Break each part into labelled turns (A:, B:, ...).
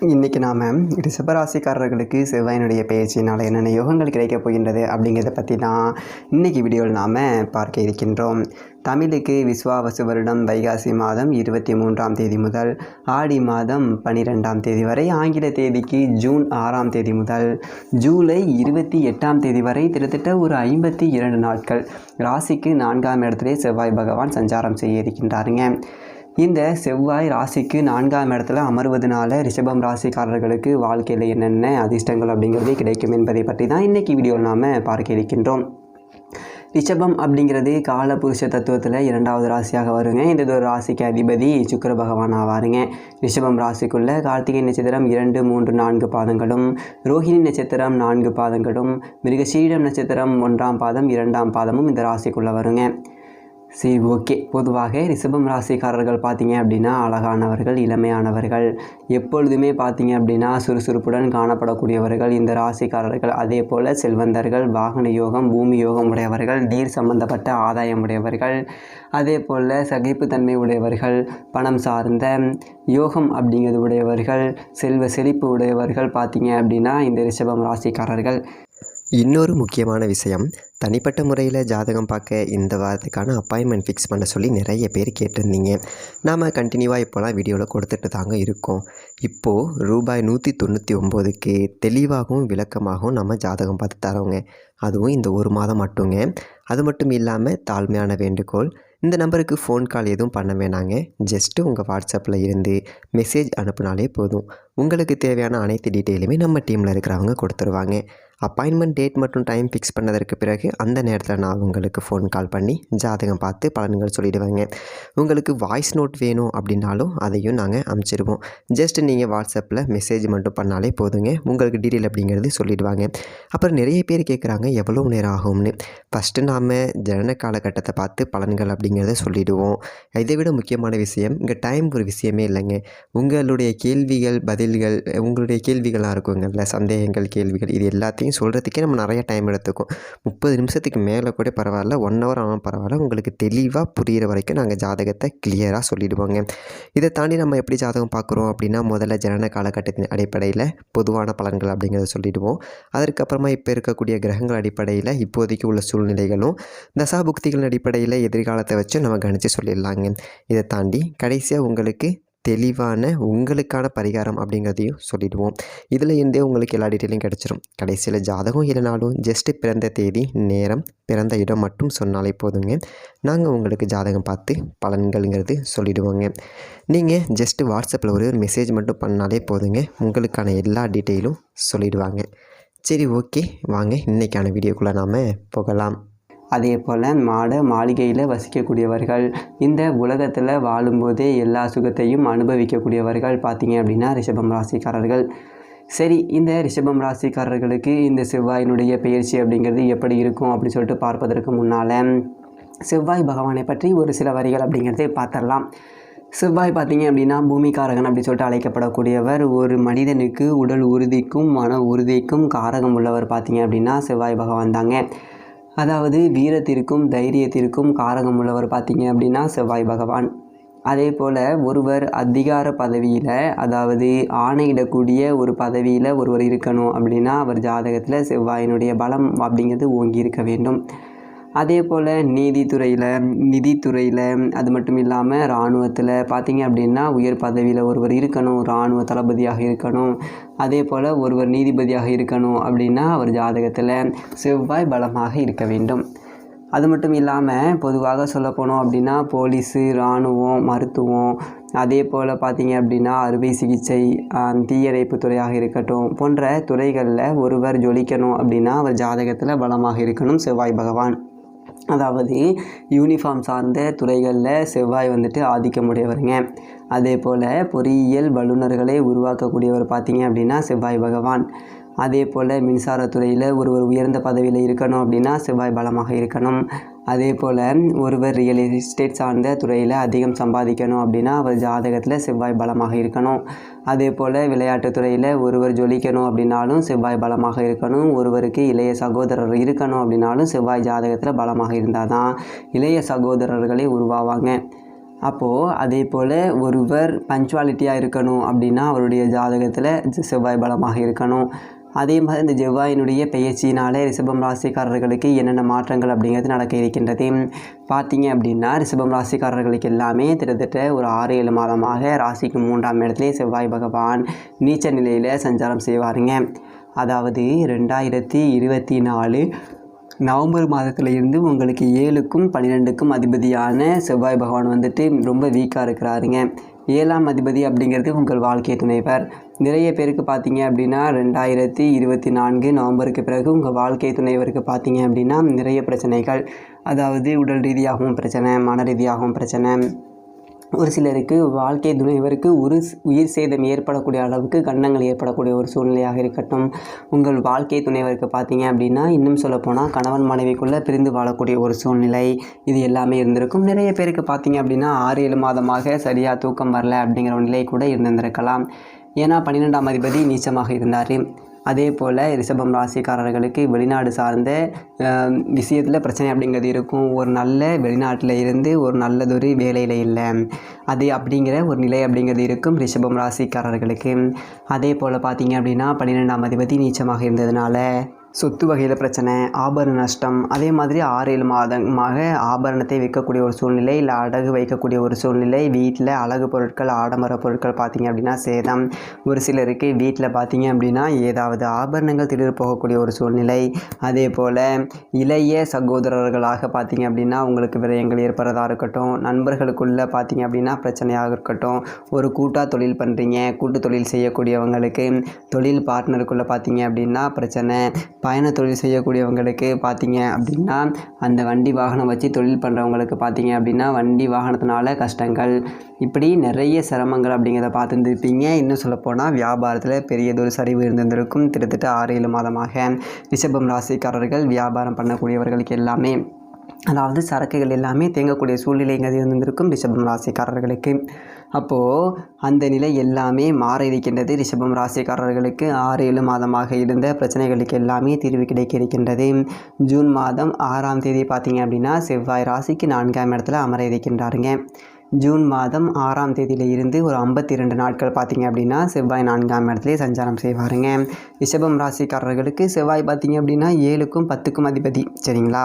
A: இன்றைக்கி நாம் ரிஷபராசிக்காரர்களுக்கு செவ்வாயினுடைய பெயர்ச்சினால் என்னென்ன யோகங்கள் கிடைக்கப் போகின்றது அப்படிங்கிறத பற்றி தான் இன்றைக்கி வீடியோவில் நாம் பார்க்க இருக்கின்றோம். தமிழுக்கு விஸ்வாவசு வருடம் வைகாசி மாதம் 23ஆம் தேதி முதல் ஆடி மாதம் 12ஆம் தேதி வரை, ஆங்கில தேதிக்கு ஜூன் 6ஆம் தேதி முதல் ஜூலை 28ஆம் தேதி வரை கிட்டத்தட்ட ஒரு 52 நாட்கள் ராசிக்கு 4ஆம் இடத்திலே செவ்வாய் பகவான் சஞ்சாரம் செய்ய இருக்கின்றாருங்க. இந்த செவ்வாய் ராசிக்கு 4ஆம் இடத்துல அமர்வதனால ரிஷபம் ராசிக்காரர்களுக்கு வாழ்க்கையில் என்னென்ன அதிர்ஷ்டங்கள் அப்படிங்கிறதே கிடைக்கும் என்பதை பற்றி தான் இன்றைக்கி வீடியோவில் நாம் பார்க்க இருக்கின்றோம். ரிஷபம் அப்படிங்கிறது காலபுருஷ தத்துவத்தில் 2வது ராசியாக வருங்க. இந்த ஒரு ராசிக்கு அதிபதி சுக்கிர பகவான் ஆவாருங்க. ரிஷபம் ராசிக்குள்ள கார்த்திகை நட்சத்திரம் 2, 3, 4 பாதங்களும், ரோஹிணி நட்சத்திரம் 4 பாதங்களும், மிருகசீரிடம் நட்சத்திரம் 1ஆம் பாதம் 2ஆம் பாதமும் இந்த ராசிக்குள்ளே வருங்க. சரி, ஓகே. பொதுவாக ரிஷபம் ராசிக்காரர்கள் பார்த்தீங்க அப்படின்னா அழகானவர்கள், இளமையானவர்கள், எப்பொழுதுமே பார்த்தீங்க அப்படின்னா சுறுசுறுப்புடன் காணப்படக்கூடியவர்கள் இந்த ராசிக்காரர்கள். அதே போல் செல்வந்தர்கள், வாகன யோகம், பூமி யோகம் உடையவர்கள், நீர் சம்பந்தப்பட்ட ஆதாயம் உடையவர்கள், அதே போல் சகிப்புத்தன்மை உடையவர்கள், பணம் சார்ந்த யோகம் அப்படிங்கிறது உடையவர்கள், செல்வ செழிப்பு உடையவர்கள் பார்த்தீங்க அப்படின்னா இந்த ரிஷபம் ராசிக்காரர்கள்.
B: இன்னொரு முக்கியமான விஷயம், தனிப்பட்ட முறையில் ஜாதகம் பார்க்க இந்த வாரத்துக்கான அப்பாயின்மெண்ட் ஃபிக்ஸ் பண்ண சொல்லி நிறைய பேர் கேட்டிருந்தீங்க. நாம் கண்டினியூவாக இப்போலாம் வீடியோவில் கொடுத்துட்டு தாங்க இருக்கோம். இப்போது ரூபாய் 199க்கு தெளிவாகவும் விளக்கமாகவும் நம்ம ஜாதகம் பார்த்து தரோங்க. அதுவும் இந்த ஒரு மாதம் மட்டுங்க. அது மட்டும் இல்லாமல் தாழ்மையான வேண்டுகோள், இந்த நம்பருக்கு ஃபோன் கால் எதுவும் பண்ண வேணாங்க. ஜஸ்ட்டு உங்கள் வாட்ஸ்அப்பில் இருந்து மெசேஜ் அனுப்புனாலே போதும். உங்களுக்கு தேவையான அனைத்து டீட்டெயிலுமே நம்ம டீமில் இருக்கிறவங்க கொடுத்துருவாங்க. அப்பாயின்மெண்ட் டேட் மற்றும் டைம் ஃபிக்ஸ் பண்ணதற்கு பிறகு அந்த நேரத்தில் நான் உங்களுக்கு ஃபோன் கால் பண்ணி ஜாதகம் பார்த்து பலன்கள் சொல்லிவிடுவேங்க. உங்களுக்கு வாய்ஸ் நோட் வேணும் அப்படின்னாலும் அதையும் நாங்கள் அனுப்பிச்சிடுவோம். ஜஸ்ட் நீங்கள் வாட்ஸ்அப்பில் மெசேஜ் மட்டும் பண்ணாலே போதுங்க. உங்களுக்கு டீட்டெயில் அப்படிங்கிறது சொல்லிவிடுவாங்க. அப்புறம் நிறைய பேர் கேட்குறாங்க எவ்வளோ நேரம் ஆகும்னு. ஃபஸ்ட்டு நாம் ஜனன காலகட்டத்தை பார்த்து பலன்கள் அப்படிங்கிறத சொல்லிவிடுவோம். இதை விட முக்கியமான விஷயம், இங்கே டைம் ஒரு விஷயமே இல்லைங்க. உங்களுடைய கேள்விகள் பதில்கள், உங்களுடைய கேள்விகளாக இருக்குங்கள்ல, சந்தேகங்கள் கேள்விகள், இது எல்லாத்தையும் சொல்கிறதுக்கே நம்ம நிறைய டைம் எடுத்துக்கும். 30 நிமிஷத்துக்கு மேலே கூட பரவாயில்ல, 1 ஹவர் ஆனால் பரவாயில்ல, உங்களுக்கு தெளிவாக புரிகிற வரைக்கும் நாங்கள் ஜாதகத்தை கிளியராக சொல்லிவிடுவோங்க. இதை தாண்டி நம்ம எப்படி ஜாதகம் பார்க்குறோம் அப்படின்னா, முதல்ல ஜனன காலகட்டத்தின் அடிப்படையில் பொதுவான பலன்கள் அப்படிங்கிறத சொல்லிவிடுவோம். அதற்கப்புறமா இப்போ இருக்கக்கூடிய கிரகங்கள் அடிப்படையில் இப்போதைக்கு உள்ள சூழ்நிலைகளும், தசாபுக்திகளின் அடிப்படையில் எதிர்காலத்தை வச்சு நம்ம கணித்து சொல்லிடலாங்க. இதை தாண்டி கடைசியாக உங்களுக்கு தெளிவான உங்களுக்கான பரிகாரம் அப்படிங்கிறதையும் சொல்லிவிடுவோம். இதில் இருந்தே உங்களுக்கு எல்லா டீட்டெயிலும் கிடச்சிரும். கடைசியில் ஜாதகம் இல்லைனாலும் ஜஸ்ட்டு பிறந்த தேதி, நேரம், பிறந்த இடம் மட்டும் சொன்னாலே போதுங்க. நாங்கள் உங்களுக்கு ஜாதகம் பார்த்து பலன்கள்ங்கிறது சொல்லிவிடுவோங்க. நீங்கள் ஜஸ்ட்டு வாட்ஸ்அப்பில் ஒரு மெசேஜ் மட்டும் பண்ணாலே போதுங்க. உங்களுக்கான எல்லா டீட்டெயிலும் சொல்லிவிடுவாங்க. சரி, ஓகே, வாங்க இன்றைக்கான வீடியோக்குள்ளே நாம் போகலாம்.
A: அதே போல் மாளிகையில் வசிக்கக்கூடியவர்கள், இந்த உலகத்தில் வாழும்போதே எல்லா சுகத்தையும் அனுபவிக்கக்கூடியவர்கள் பார்த்தீங்க அப்படின்னா ரிஷபம் ராசிக்காரர்கள். சரி, இந்த ரிஷபம் ராசிக்காரர்களுக்கு இந்த செவ்வாயினுடைய பெயர்ச்சி அப்படிங்கிறது எப்படி இருக்கும் அப்படின்னு சொல்லிட்டு பார்ப்பதற்கு முன்னால் செவ்வாய் பகவானை பற்றி ஒரு சில வரிகள் அப்படிங்கிறதை பார்த்துடலாம். செவ்வாய் பார்த்தீங்க அப்படின்னா பூமிக்காரகன் அப்படி சொல்லிட்டு அழைக்கப்படக்கூடியவர். ஒரு மனிதனுக்கு உடல் உறுதிக்கும் மன உறுதிக்கும் காரகம் உள்ளவர் பார்த்தீங்க அப்படின்னா செவ்வாய் பகவான் தாங்க. அதாவது வீரத்திற்கும் தைரியத்திற்கும் காரகம் உள்ளவர் பார்த்தீங்க அப்படின்னா செவ்வாய் பகவான். அதே போல் ஒருவர் அதிகார பதவியில், அதாவது ஆணையிடக்கூடிய ஒரு பதவியில் ஒருவர் இருக்கணும் அப்படின்னா அவர் ஜாதகத்தில் செவ்வாயினுடைய பலம் அப்படிங்கிறது ஓங்கி இருக்க வேண்டும். அதே போல் நீதித்துறையில், நிதித்துறையில், அது மட்டும் இல்லாமல் இராணுவத்தில் பார்த்தீங்க அப்படின்னா உயர் பதவியில் ஒருவர் இருக்கணும், இராணுவ தளபதியாக இருக்கணும். அதே போல் ஒருவர் நீதிபதியாக இருக்கணும் அப்படின்னா அவர் ஜாதகத்தில் செவ்வாய் பலமாக இருக்க வேண்டும். அது மட்டும் இல்லாமல் பொதுவாக சொல்லப்போனோம் அப்படின்னா போலீஸு, இராணுவம், மருத்துவம், அதே போல் பார்த்தீங்க அப்படின்னா அறுவை சிகிச்சை, தீயணைப்பு துறையாக இருக்கட்டும் போன்ற துறைகளில் ஒருவர் ஜொலிக்கணும் அப்படின்னா அவர் ஜாதகத்தில் பலமாக இருக்கணும் செவ்வாய் பகவான். அதாவது யூனிஃபார்ம் சார்ந்த துறைகளில் செவ்வாய் வந்துட்டு ஆதிக்கமுடையவருங்க. அதே போல் பொறியியல் வல்லுநர்களை உருவாக்கக்கூடியவர் பார்த்தீங்க அப்படின்னா செவ்வாய் பகவான். அதே போல் மின்சாரத்துறையில் ஒருவர் உயர்ந்த பதவியில் இருக்கணும் அப்படின்னா செவ்வாய் பலமாக இருக்கணும். அதே போல் ஒருவர் ரியல் எஸ்டேட் சார்ந்த துறையில் அதிகம் சம்பாதிக்கணும் அப்படின்னா அவர் ஜாதகத்தில் செவ்வாய் பலமாக இருக்கணும். அதே போல் விளையாட்டுத் துறையில் ஒருவர் ஜொலிக்கணும் அப்படின்னாலும் செவ்வாய் பலமாக இருக்கணும். ஒருவருக்கு இளைய சகோதரர் இருக்கணும் அப்படின்னாலும் செவ்வாய் ஜாதகத்தில் பலமாக இருந்தால் தான் இளைய சகோதரர்களே உருவாவாங்க. அப்போது அதே போல் ஒருவர் பஞ்சுவாலிட்டியாக இருக்கணும் அப்படின்னா அவருடைய ஜாதகத்தில் செவ்வாய் பலமாக இருக்கணும். அதே மாதிரி இந்த செவ்வாயினுடைய பெயர்ச்சியினாலே ரிஷபம் ராசிக்காரர்களுக்கு என்னென்ன மாற்றங்கள் அப்படிங்கிறது நடக்க இருக்கின்றது பார்த்தீங்க அப்படின்னா, ரிஷபம் ராசிக்காரர்களுக்கு எல்லாமே கிட்டத்தட்ட ஒரு 6-7 மாதமாக ராசிக்கு 3ஆம் இடத்துலேயே செவ்வாய் பகவான் நீச்ச நிலையில் சஞ்சாரம் செய்வாருங்க. அதாவது 2024 நவம்பர் மாதத்தில் இருந்து உங்களுக்கு 7க்கும் 12க்கும் அதிபதியான செவ்வாய் பகவான் வந்துட்டு ரொம்ப வீக்காக இருக்கிறாருங்க. 7ஆம் அதிபதி அப்படிங்கிறது உங்கள் வாழ்க்கை துணைவர். நிறைய பேருக்கு பார்த்தீங்க அப்படின்னா 2024 நவம்பருக்கு பிறகு உங்கள் வாழ்க்கை துணைவருக்கு பார்த்தீங்க அப்படின்னா நிறைய பிரச்சனைகள், அதாவது உடல் ரீதியாகவும் பிரச்சனை, மன ரீதியாகவும் பிரச்சனை. ஒரு சிலருக்கு வாழ்க்கை துணைவருக்கு உயிர் சேதம் ஏற்படக்கூடிய அளவுக்கு கண்டங்கள் ஏற்படக்கூடிய ஒரு சூழ்நிலையாக இருக்கட்டும். உங்கள் வாழ்க்கை துணைவருக்கு பார்த்தீங்க அப்படின்னா இன்னும் சொல்லப்போனால் கணவன் மனைவிக்குள்ளே பிரிந்து வாழக்கூடிய ஒரு சூழ்நிலை, இது எல்லாமே இருந்திருக்கும். நிறைய பேருக்கு பார்த்தீங்க அப்படின்னா 6-7 மாதமாக சரியாக தூக்கம் வரல அப்படிங்கிற ஒரு நிலை கூட இருந்திருக்கலாம். ஏன்னா 12ஆம் அதிபதி நீச்சமாக இருந்தார். அதே போல் ரிஷபம் ராசிக்காரர்களுக்கு வெளிநாடு சார்ந்த விஷயத்தில் பிரச்சனை அப்படிங்கிறது இருக்கும். ஒரு நல்ல வெளிநாட்டில் இருந்து ஒரு நல்லதொரு வேலையில் இல்லை, அது அப்படிங்கிற ஒரு நிலை அப்படிங்கிறது இருக்கும் ரிஷபம் ராசிக்காரர்களுக்கு. அதே போல் பார்த்தீங்க அப்படின்னா 12ஆம் அதிபதி நீச்சமாக இருந்ததுனால சொத்து வகையில் பிரச்சனை, ஆபரண நஷ்டம். அதே மாதிரி 6-7 மாதமாக ஆபரணத்தை விற்கக்கூடிய ஒரு சூழ்நிலை, இல்லை அடகு வைக்கக்கூடிய ஒரு சூழ்நிலை. வீட்டில் அழகு பொருட்கள், ஆடம்பர பொருட்கள் பார்த்திங்க அப்படின்னா சேதம். ஒரு சிலருக்கு வீட்டில் பார்த்திங்க அப்படின்னா ஏதாவது ஆபரணங்கள் திடீர் போகக்கூடிய ஒரு சூழ்நிலை. அதே போல் இளைய சகோதரர்களாக பார்த்திங்க அப்படின்னா உங்களுக்கு விரயங்கள் ஏற்படுறதா இருக்கட்டும். நண்பர்களுக்குள்ளே பார்த்திங்க அப்படின்னா பிரச்சனையாக இருக்கட்டும். ஒரு கூட்டாக தொழில் பண்ணுறீங்க, கூட்டு தொழில் செய்யக்கூடியவங்களுக்கு தொழில் பார்ட்னருக்குள்ளே பார்த்திங்க அப்படின்னா பிரச்சனை. பயண தொழில் செய்யக்கூடியவங்களுக்கு பார்த்தீங்க அப்படின்னா அந்த வண்டி வாகனம் வச்சு தொழில் பண்ணுறவங்களுக்கு பார்த்தீங்க அப்படின்னா வண்டி வாகனத்தினால கஷ்டங்கள், இப்படி நிறைய சிரமங்கள் அப்படிங்கிறத பார்த்துருந்துருப்பீங்க. இன்னும் சொல்லப்போனால் வியாபாரத்தில் பெரியதொரு சரிவு இருந்திருக்கும். கிட்டத்தட்ட 6-7 மாதமாக ரிஷபம் ராசிக்காரர்கள் வியாபாரம் பண்ணக்கூடியவர்களுக்கு எல்லாமே, அதாவது சரக்குகள் எல்லாமே தேங்கக்கூடிய சூழ்நிலைங்கிறது இருந்திருக்கும் ரிஷபம் ராசிக்காரர்களுக்கு. அப்போது அந்த நிலை எல்லாமே மாற இருக்கின்றது. ரிஷபம் ராசிக்காரர்களுக்கு 6-7 மாதமாக இருந்த பிரச்சனைகளுக்கு எல்லாமே தீர்வு கிடைக்க இருக்கின்றது. ஜூன் மாதம் 6ஆம் தேதி பார்த்திங்க அப்படின்னா செவ்வாய் ராசிக்கு 4ஆம் இடத்துல அமர இருக்கின்றாருங்க. ஜூன் மாதம் 6ஆம் தேதியில் இருந்து ஒரு 52 நாட்கள் பார்த்திங்க அப்படின்னா செவ்வாய் 4ஆம் இடத்துலேயே சஞ்சாரம் செய்வாருங்க. ரிஷபம் ராசிக்காரர்களுக்கு செவ்வாய் பார்த்திங்க அப்படின்னா 7க்கும் 10க்கும் அதிபதி, சரிங்களா?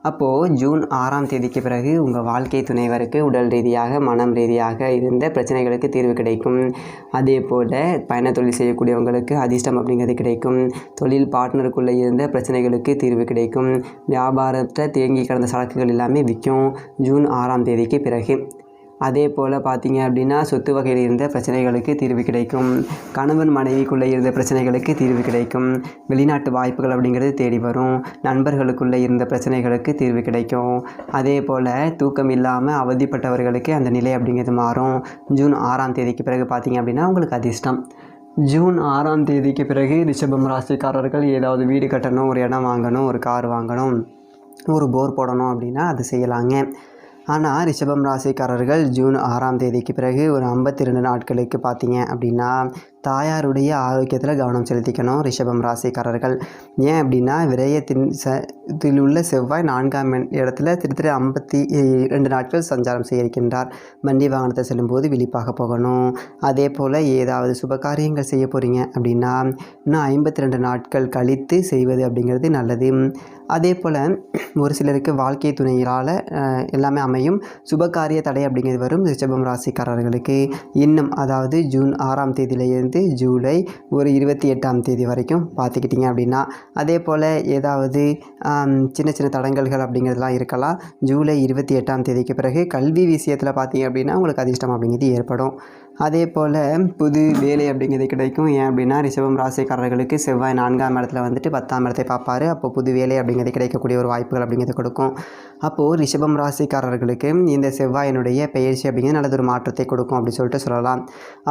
A: அப்போது ஜூன் 6ஆம் தேதிக்கு பிறகு உங்கள் வாழ்க்கை துணைவருக்கு உடல் ரீதியாக, மனம் ரீதியாக இருந்த பிரச்சனைகளுக்கு தீர்வு கிடைக்கும். அதே போல் பயண தொழில் செய்யக்கூடியவங்களுக்கு அதிர்ஷ்டம் அப்படிங்கிறது கிடைக்கும். தொழில் பார்ட்னருக்குள்ளே இருந்த பிரச்சனைகளுக்கு தீர்வு கிடைக்கும். வியாபாரத்தில் தேங்கி கிடந்த சரக்குகள் எல்லாமே விற்கும் ஜூன் 6ஆம் தேதிக்கு பிறகு. அதே போல் பார்த்தீங்க அப்படின்னா சொத்து வகையில் இருந்த பிரச்சனைகளுக்கு தீர்வு கிடைக்கும். கணவன் மனைவிக்குள்ளே இருந்த பிரச்சனைகளுக்கு தீர்வு கிடைக்கும். வெளிநாட்டு வாய்ப்புகள் அப்படிங்கிறது தேடி வரும். நண்பர்களுக்குள்ளே இருந்த பிரச்சனைகளுக்கு தீர்வு கிடைக்கும். அதே போல் தூக்கம் இல்லாமல் அவதிப்பட்டவர்களுக்கு அந்த நிலை அப்படிங்கிறது மாறும். ஜூன் 6ஆம் தேதிக்கு பிறகு பார்த்தீங்க அப்படின்னா உங்களுக்கு அதிர்ஷ்டம். ஜூன் 6ஆம் தேதிக்கு பிறகு ரிஷபம் ராசிக்காரர்கள் ஏதாவது வீடு கட்டணும், ஒரு இடம் வாங்கணும், ஒரு கார் வாங்கணும், ஒரு போர் போடணும் அப்படின்னா அது செய்யலாங்க. ஆனால் ரிஷபம் ராசிக்காரர்கள் ஜூன் 6ஆம் தேதிக்கு பிறகு ஒரு 52 நாட்களுக்கு பார்த்தீங்க அப்படின்னா தாயாருடைய ஆரோக்கியத்தில் கவனம் செலுத்திக்கணும் ரிஷபம் ராசிக்காரர்கள். ஏன் அப்படின்னா விரயத்தில் உள்ள செவ்வாய் 4ஆம் இடத்துல திருத்திர 52 நாட்கள் சஞ்சாரம் செய்ய இருக்கின்றார். வண்டி வாகனத்தை செல்லும்போது விழிப்பாக போகணும். அதே போல் ஏதாவது சுபகாரியங்கள் செய்ய போகிறீங்க அப்படின்னா இன்னும் 52 நாட்கள் கழித்து செய்வது அப்படிங்கிறது நல்லது. அதே போல் ஒரு சிலருக்கு வாழ்க்கை துணையினால் எல்லாமே அமையும். சுபகாரிய தடை அப்படிங்கிறது வரும் ரிஷபம் ராசிக்காரர்களுக்கு. இன்னும் அதாவது ஜூன் 6ஆம் தேதியிலிருந்து ஜூலை ஒரு 28ஆம் தேதி வரைக்கும் பார்த்துக்கிட்டிங்க அப்படின்னா. அதே போல் ஏதாவது சின்ன சின்ன தடங்கல்கள் அப்படிங்கிறதுலாம் இருக்கலாம். ஜூலை 28ஆம் தேதிக்கு பிறகு கல்வி விஷயத்தில் பார்த்தீங்க அப்படின்னா உங்களுக்கு அதிர்ஷ்டம் அப்படிங்கிறது ஏற்படும். அதே போல் புது வேலை அப்படிங்கிறது கிடைக்கும். ஏன் அப்படின்னா ரிஷபம் ராசிக்காரர்களுக்கு செவ்வாய் 4ஆம் இடத்துல வந்துட்டு 10ஆம் இடத்தை பார்ப்பார். அப்போ புது வேலை அப்படிங்கிறது கிடைக்கக்கூடிய ஒரு வாய்ப்புகள் அப்படிங்கிறது கொடுக்கும். அப்போது ரிஷபம் ராசிக்காரர்களுக்கு இந்த செவ்வாயினுடைய பெயர்ச்சி அப்படிங்கிறது நல்லதொரு மாற்றத்தை கொடுக்கும் அப்படி சொல்லிட்டு சொல்லலாம்.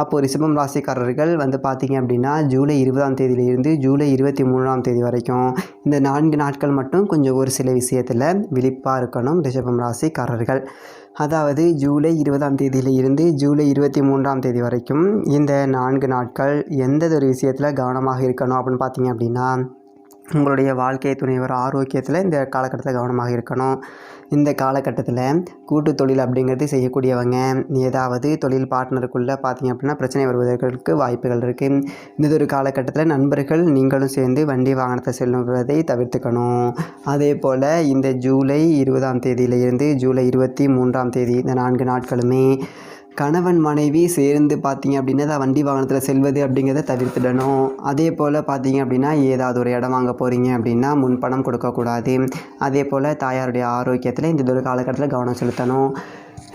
A: அப்போது ரிஷபம் ராசிக்காரர்கள் வந்து பார்த்திங்க அப்படின்னா ஜூலை 20ஆம் தேதியிலிருந்து ஜூலை 23ஆம் தேதி வரைக்கும் இந்த 4 நாட்கள் மட்டும் கொஞ்சம் ஒரு சில விஷயத்தில் விழிப்பாக இருக்கணும் ரிஷபம் ராசிக்காரர்கள். அதாவது ஜூலை 20ஆம் தேதியில் இருந்து ஜூலை 23ஆம் தேதி வரைக்கும் இந்த 4 நாட்கள் எந்ததொரு விஷயத்தில் கவனமாக இருக்கணும் அப்படின்னு பார்த்தீங்க அப்படின்னா உங்களுடைய வாழ்க்கை துணைவர் ஆரோக்கியத்தில் இந்த காலகட்டத்தில் கவனமாக இருக்கணும். இந்த காலகட்டத்தில் கூட்டு தொழில் அப்படிங்கிறது செய்யக்கூடியவங்க ஏதாவது தொழில் பார்ட்னருக்குள்ளே பார்த்தீங்க அப்படின்னா பிரச்சனை வருவதற்கு வாய்ப்புகள் இருக்குது. இந்த ஒரு காலகட்டத்தில் நண்பர்கள் நீங்களும் சேர்ந்து வண்டி வாகனத்தை செல்லுவதை தவிர்த்துக்கணும். அதே போல் இந்த ஜூலை 20ஆம் தேதியிலிருந்து ஜூலை 23ஆம் தேதி இந்த 4 நாட்களுமே கணவன் மனைவி சேர்ந்து பார்த்தீங்க அப்படின்னா வண்டி வாகனத்தில் செல்வது அப்படிங்கிறத தவிர்த்துடணும். அதே போல் பார்த்தீங்க அப்படின்னா ஏதாவது ஒரு இடம் வாங்க போகிறீங்க அப்படின்னா முன்பணம் கொடுக்கக்கூடாது. அதே போல் தாயாருடைய ஆரோக்கியத்தில் இந்த ஒரு காலகட்டத்தில் கவனம் செலுத்தணும்.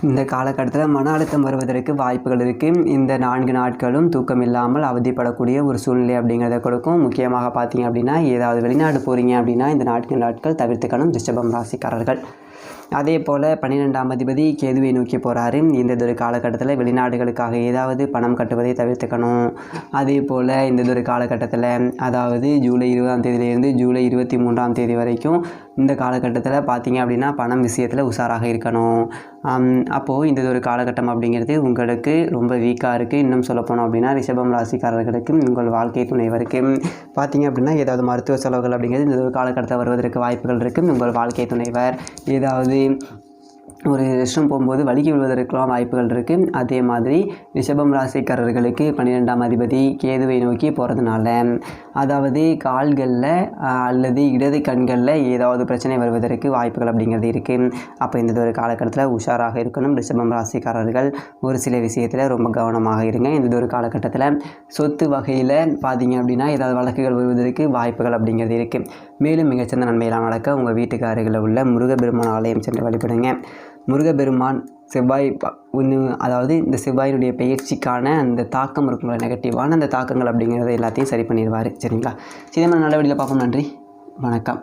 A: இந்த காலகட்டத்தில் மன அழுத்தம் வருவதற்கு வாய்ப்புகள் இருக்குது. இந்த 4 நாட்களும் தூக்கம் இல்லாமல் அவதிப்படக்கூடிய ஒரு சூழ்நிலை அப்படிங்கிறத கொடுக்கும். முக்கியமாக பார்த்தீங்க அப்படின்னா ஏதாவது வெளிநாடு போகிறீங்க அப்படின்னா இந்த 4 நாட்கள் தவிர்த்துக்கணும் ரிஷபம் ராசிக்காரர்கள். அதே போல் 12ஆம் அதிபதி கேதுவை நோக்கி போகிறாரு. இந்த ஒரு காலகட்டத்தில் வெளிநாடுகளுக்காக ஏதாவது பணம் கட்டுவதை தவிர்த்துக்கணும். அதே போல் இந்த ஒரு காலகட்டத்தில் அதாவது ஜூலை 20ஆம் தேதியிலேருந்து ஜூலை 23ஆம் தேதி வரைக்கும் இந்த காலகட்டத்தில் பார்த்தீங்க அப்படின்னா பணம் விஷயத்தில் உஷாராக இருக்கணும். அப்போது இந்த ஒரு காலகட்டம் அப்படிங்கிறது உங்களுக்கு ரொம்ப வீக்காக இருக்குது. இன்னும் சொல்லப்போனோம் அப்படின்னா ரிஷபம் ராசிக்காரர்களுக்கு உங்கள் வாழ்க்கை துணைவருக்கு பார்த்தீங்க அப்படின்னா ஏதாவது மருத்துவ செலவுகள் அப்படிங்கிறது இந்த ஒரு காலகட்டத்தில் வருவதற்கு வாய்ப்புகள் இருக்குது. உங்கள் வாழ்க்கை துணைவர் ஏதாவது ஒரு ரெஸ்ட் ரூம் போகும்போது வலிக்கு விழுவதற்கெல்லாம் வாய்ப்புகள் இருக்குது. அதே மாதிரி ரிஷபம் ராசிக்காரர்களுக்கு 12ஆம் அதிபதி கேதுவை நோக்கி போகிறதுனால அதாவது கால்களில் அல்லது இடது கண்களில் ஏதாவது பிரச்சனை வருவதற்கு வாய்ப்புகள் அப்படிங்கிறது இருக்குது. அப்போ இந்த ஒரு காலகட்டத்தில் உஷாராக இருக்கணும். ரிஷபம் ராசிக்காரர்கள் ஒரு சில விஷயத்தில் ரொம்ப கவனமாக இருங்க. இந்த ஒரு காலகட்டத்தில் சொத்து வகையில் பார்த்தீங்க அப்படின்னா ஏதாவது வழக்குகள் வருவதற்கு வாய்ப்புகள் அப்படிங்கிறது இருக்குது. மேலும் மிகச்சிறந்த நன்மையெல்லாம் நடக்க உங்கள் வீட்டுக்கு அருகில் உள்ள முருகப்பெருமான் ஆலயம் சென்று வழிபடுங்க. முருகப்பெருமான் செவ்வாய் அதாவது இந்த செவ்வாயினுடைய பயிற்சிக்கான அந்த தாக்கம் இருக்குங்களா நெகட்டிவான அந்த தாக்கங்கள் அப்படிங்கிறத எல்லாத்தையும் சரி பண்ணிடுவார். சரிங்களா? இதே மாதிரி நல்ல வழியில் பார்ப்போம். நன்றி, வணக்கம்.